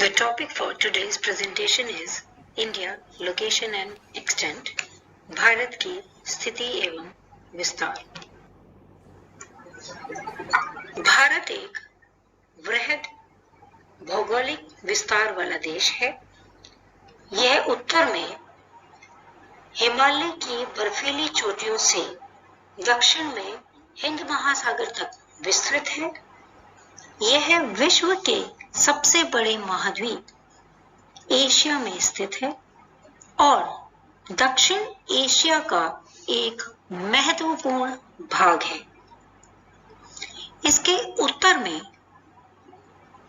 The topic for today's presentation is India, location and extent, Bharat की स्थिति एवं विस्तार। भारत एक वृहद भौगोलिक विस्तार वाला देश है। यह उत्तर में हिमालय की बर्फीली चोटियों से दक्षिण में हिंद महासागर तक विस्तृत है। यह विश्व के सबसे बड़े महाद्वीप एशिया में स्थित है और दक्षिण एशिया का एक महत्वपूर्ण भाग है। इसके उत्तर में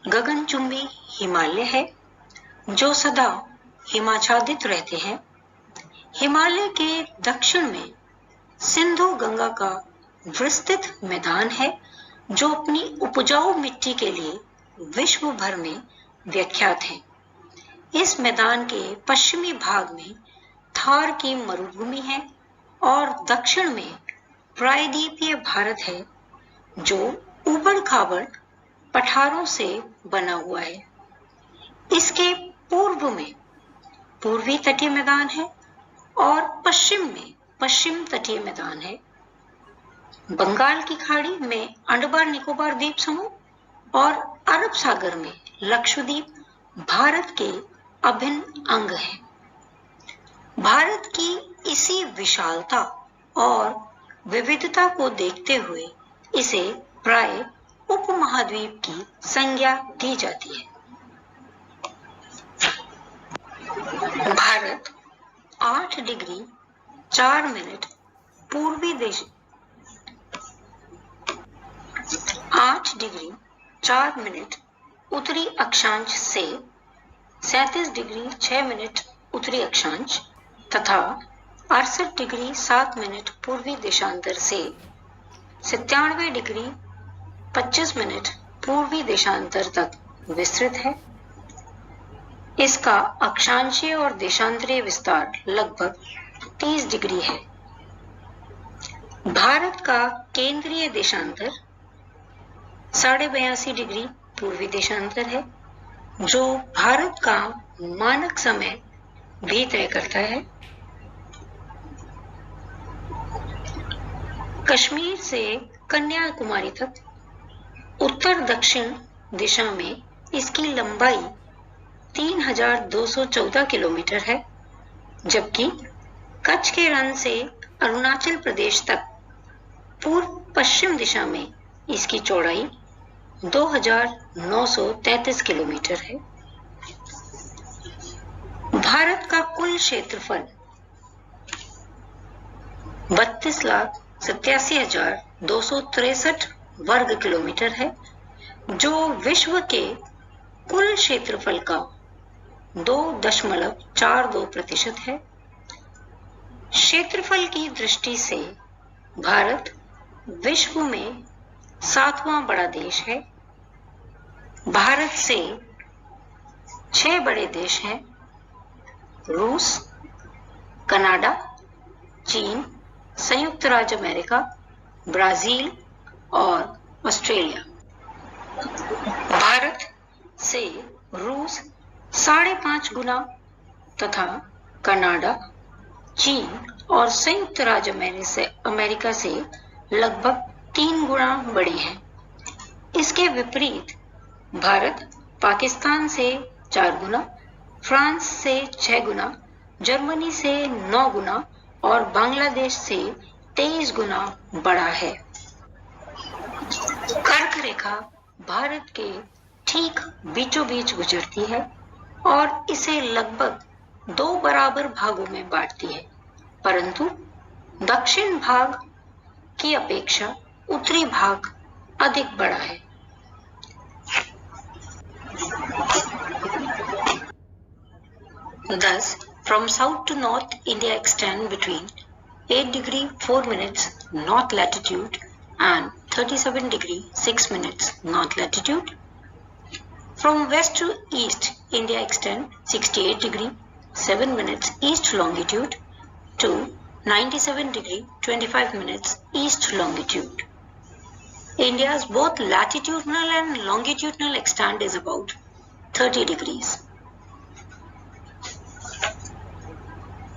गगनचुंबी हिमालय है जो सदा हिमाच्छादित रहते हैं। हिमालय के दक्षिण में सिंधु गंगा का विस्तृत मैदान है जो अपनी उपजाऊ मिट्टी के लिए विश्व भर में विख्यात है। इस मैदान के पश्चिमी भाग में थार की मरुभूमि है और दक्षिण में प्रायद्वीपीय भारत है जो ऊबड़-खाबड़ पठारों से बना हुआ है। इसके पूर्व में पूर्वी तटीय मैदान है और पश्चिम में पश्चिम तटीय मैदान है। बंगाल की खाड़ी में अंडमान निकोबार द्वीप समूह और अरब सागर में लक्षद्वीप भारत के अभिन्न अंग हैं। भारत की इसी विशालता और विविधता को देखते हुए इसे प्राय उपमहाद्वीप की संज्ञा दी जाती है। भारत 8 डिग्री 4 मिनट पूर्वी देश 8 डिग्री 4 मिनट उत्तरी अक्षांश से 37 डिग्री 6 मिनट उत्तरी अक्षांश तथा 68 डिग्री 7 मिनट पूर्वी देशांतर से 97 डिग्री 25 मिनट पूर्वी देशांतर तक विस्तृत है। इसका अक्षांशीय और देशांतरीय विस्तार लगभग 30 डिग्री है। भारत का केंद्रीय देशांतर 82.5 डिग्री पूर्वी देशांतर है जो भारत का मानक समय भी तय करता है। कश्मीर से कन्याकुमारी तक उत्तर दक्षिण दिशा में इसकी लंबाई 3214 किलोमीटर है, जबकि कच्छ के रण से अरुणाचल प्रदेश तक पूर्व पश्चिम दिशा में इसकी चौड़ाई 2933 किलोमीटर है। भारत का कुल क्षेत्रफल 32,87,263 वर्ग किलोमीटर है जो विश्व के कुल क्षेत्रफल का 2.42% है। क्षेत्रफल की दृष्टि से भारत विश्व में 7वां बड़ा देश है। भारत से 6 बड़े देश हैं: रूस, कनाडा, चीन, संयुक्त राज्य अमेरिका, ब्राजील और ऑस्ट्रेलिया। भारत से रूस 5.5 गुना तथा कनाडा, चीन और संयुक्त राज्य अमेरिका से लगभग 3 गुना बड़ी है। इसके विपरीत भारत पाकिस्तान से 4 गुना, फ्रांस से 6 गुना, जर्मनी से 9 गुना और बांग्लादेश से 23 गुना बड़ा है। कर्क रेखा भारत के ठीक बीचों बीच गुजरती है और इसे लगभग 2 बराबर भागों में बांटती है, परंतु दक्षिण भाग की अपेक्षा उत्तरी भाग अधिक बड़ा है। Thus, from south to north, India extends between 8 degree 4 minutes north latitude and 37 degree 6 minutes north latitude. From west to east, India extends 68 degree 7 minutes east longitude to 97 degree 25 minutes east longitude. India's both latitudinal and longitudinal extent is about 30 degrees.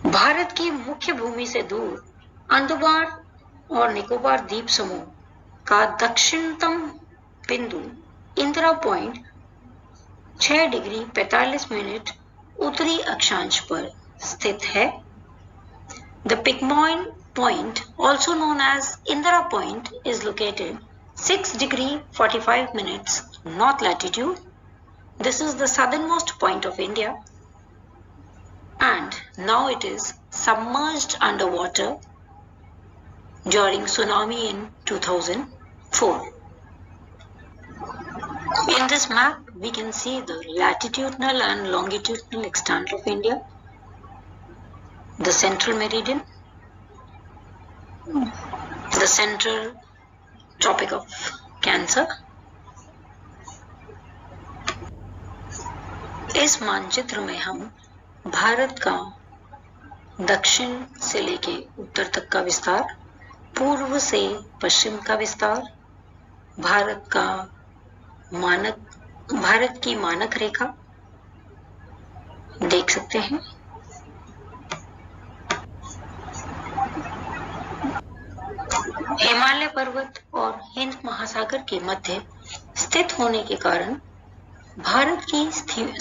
Bharat की मुख्य भूमि से दूर अंडमान और निकोबार द्वीप समूह का दक्षिणतम बिंदु Indira point 6 degree 45 minute उत्तरी अक्षांश पर स्थित है। The Pigmoy Point, also known as Indira Point, is located 6 degree 45 minutes north latitude. This is the southernmost point of India, and now it is submerged underwater during tsunami in 2004. In this map, we can see the latitudinal and longitudinal extent of India, the central meridian, the central tropic of Cancer. इस मानचित्र में हम भारत का दक्षिण से लेके उत्तर तक का विस्तार, पूर्व से पश्चिम का विस्तार, भारत की मानक रेखा देख सकते हैं। हिमालय पर्वत और हिंद महासागर के मध्य स्थित होने के कारण भारत की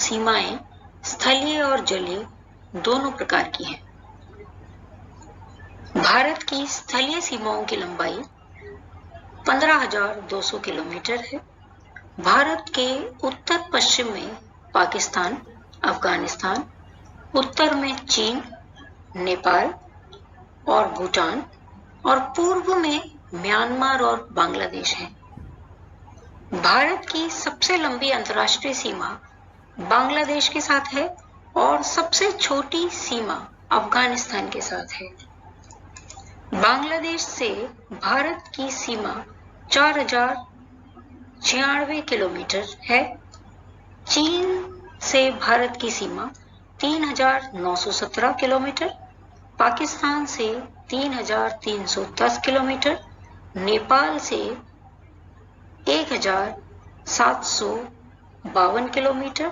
सीमाएं स्थलीय और जलीय दोनों प्रकार की हैं। भारत की स्थलीय सीमाओं की लंबाई 15,200 किलोमीटर है। भारत के उत्तर पश्चिम में पाकिस्तान, अफगानिस्तान, उत्तर में चीन, नेपाल और भूटान और पूर्व में म्यांमार और बांग्लादेश है। भारत की सबसे लंबी अंतर्राष्ट्रीय सीमा बांग्लादेश के साथ है और सबसे छोटी सीमा अफगानिस्तान के साथ है। बांग्लादेश से भारत की सीमा 4,096 किलोमीटर है। चीन से भारत की सीमा 3,917 किलोमीटर, पाकिस्तान से 3,310 किलोमीटर, नेपाल से 1,752 किलोमीटर,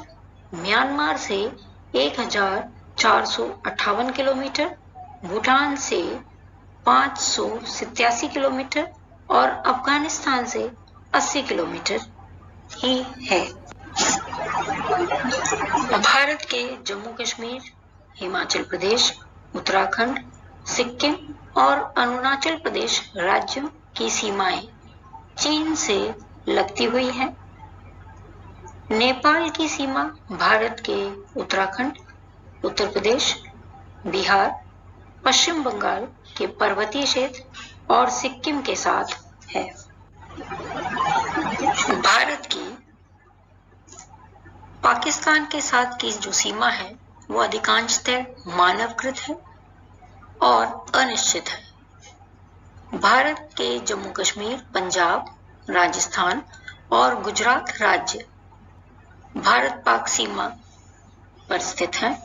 म्यांमार से 1,458 किलोमीटर, भूटान से 587 किलोमीटर और अफगानिस्तान से 80 किलोमीटर ही है। भारत के जम्मू कश्मीर, हिमाचल प्रदेश, उत्तराखंड, सिक्किम और अरुणाचल प्रदेश राज्यों की सीमाएं चीन से लगती हुई हैं। नेपाल की सीमा भारत के उत्तराखंड, उत्तर प्रदेश, बिहार, पश्चिम बंगाल के पर्वतीय क्षेत्र और सिक्किम के साथ है। भारत की पाकिस्तान के साथ की जो सीमा है वो अधिकांशतः मानवकृत है और अनिश्चित है। भारत के जम्मू कश्मीर, पंजाब, राजस्थान और गुजरात राज्य भारत पाक सीमा पर स्थित हैं।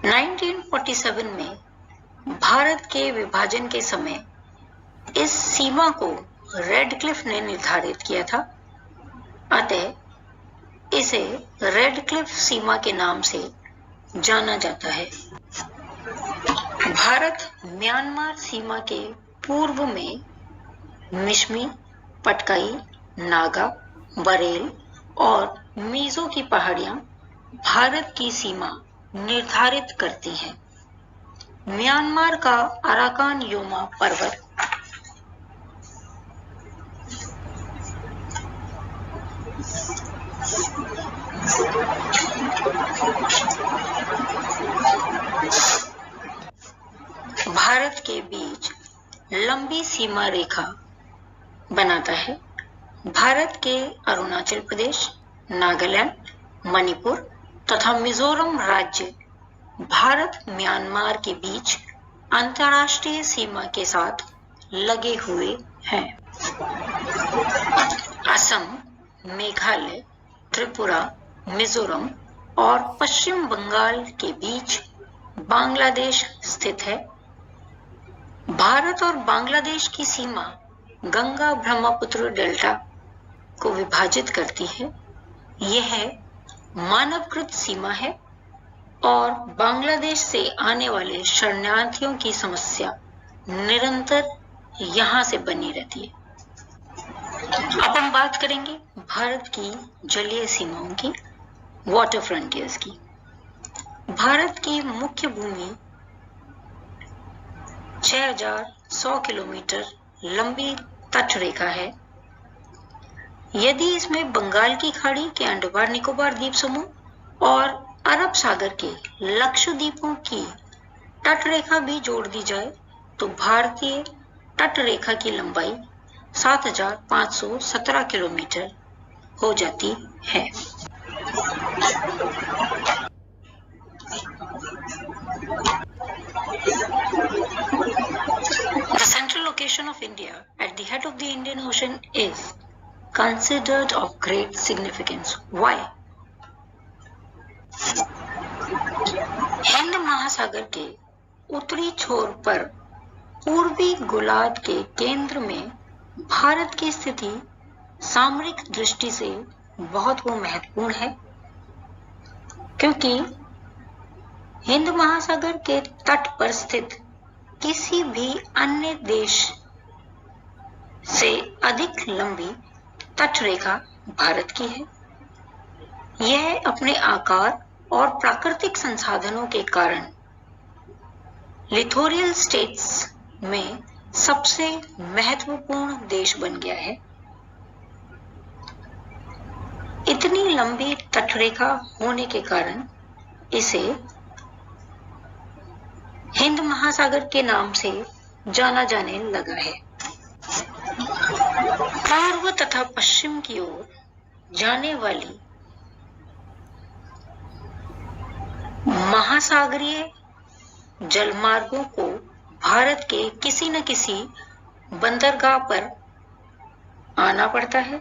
1947 में भारत के विभाजन के समय इस सीमा को रेडक्लिफ ने निर्धारित किया था, अतः इसे रेडक्लिफ सीमा के नाम से जाना जाता है। भारत म्यांमार सीमा के पूर्व में मिश्मी, पटकाई, नागा, बरेल और मीजो की पहाड़ियां भारत की सीमा निर्धारित करती हैं। म्यांमार का अराकान योमा पर्वत भारत के बीच लंबी सीमा रेखा बनाता है। भारत के अरुणाचल प्रदेश, नागालैंड, मणिपुर तथा मिजोरम राज्य भारत म्यांमार के बीच अंतर्राष्ट्रीय सीमा के साथ लगे हुए हैं। असम, मेघालय, त्रिपुरा, मिजोरम और पश्चिम बंगाल के बीच बांग्लादेश स्थित है। भारत और बांग्लादेश की सीमा गंगा ब्रह्मपुत्र डेल्टा को विभाजित करती है। यह मानवकृत सीमा है और बांग्लादेश से आने वाले शरणार्थियों की समस्या निरंतर यहाँ से बनी रहती है। अब हम बात करेंगे भारत की जलीय सीमाओं की, वाटर फ्रंटियर्स की। भारत की मुख्य भूमि 6100 किलोमीटर लंबी तटरेखा है। यदि इसमें बंगाल की खाड़ी के अंडमान निकोबार द्वीप समूह और अरब सागर के लक्षद्वीपों की तटरेखा भी जोड़ दी जाए तो भारतीय तटरेखा की लंबाई 7517 किलोमीटर हो जाती है। The central location of India at the head of the Indian Ocean is considered of great significance. Why? Hind महासागर के उत्तरी छोर पर पूर्वी गोलार्ध के केंद्र में भारत की स्थिति सामरिक दृष्टि से बहुत महत्वपूर्ण है, क्योंकि हिंद महासागर के तट पर स्थित किसी भी अन्य देश से अधिक लंबी तटरेखा भारत की है। यह अपने आकार और प्राकृतिक संसाधनों के कारण लिथोरियल स्टेट्स में सबसे महत्वपूर्ण देश बन गया है। इतनी लंबी तटरेखा होने के कारण इसे हिंद महासागर के नाम से जाना जाने लगा है। पूर्व तथा पश्चिम की ओर जाने वाली महासागरीय जलमार्गों को भारत के किसी न किसी बंदरगाह पर आना पड़ता है।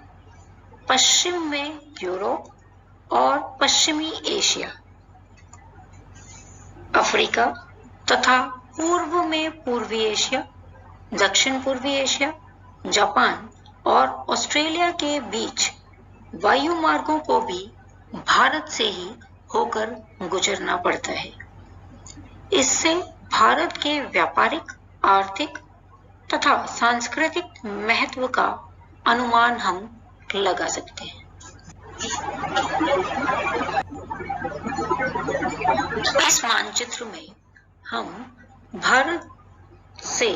पश्चिम में यूरोप और पश्चिमी एशिया, अफ्रीका तथा पूर्व में पूर्वी एशिया, दक्षिण पूर्वी एशिया, जापान और ऑस्ट्रेलिया के बीच वायु मार्गों को भी भारत से ही होकर गुजरना पड़ता है। इससे भारत के व्यापारिक, आर्थिक तथा सांस्कृतिक महत्व का अनुमान हम लगा सकते हैं। इस मानचित्र में हम भारत से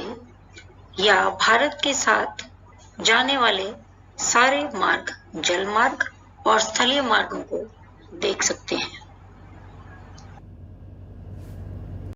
या भारत के साथ जाने वाले सारे मार्ग, जल मार्ग और स्थलीय मार्गों को देख सकते हैं।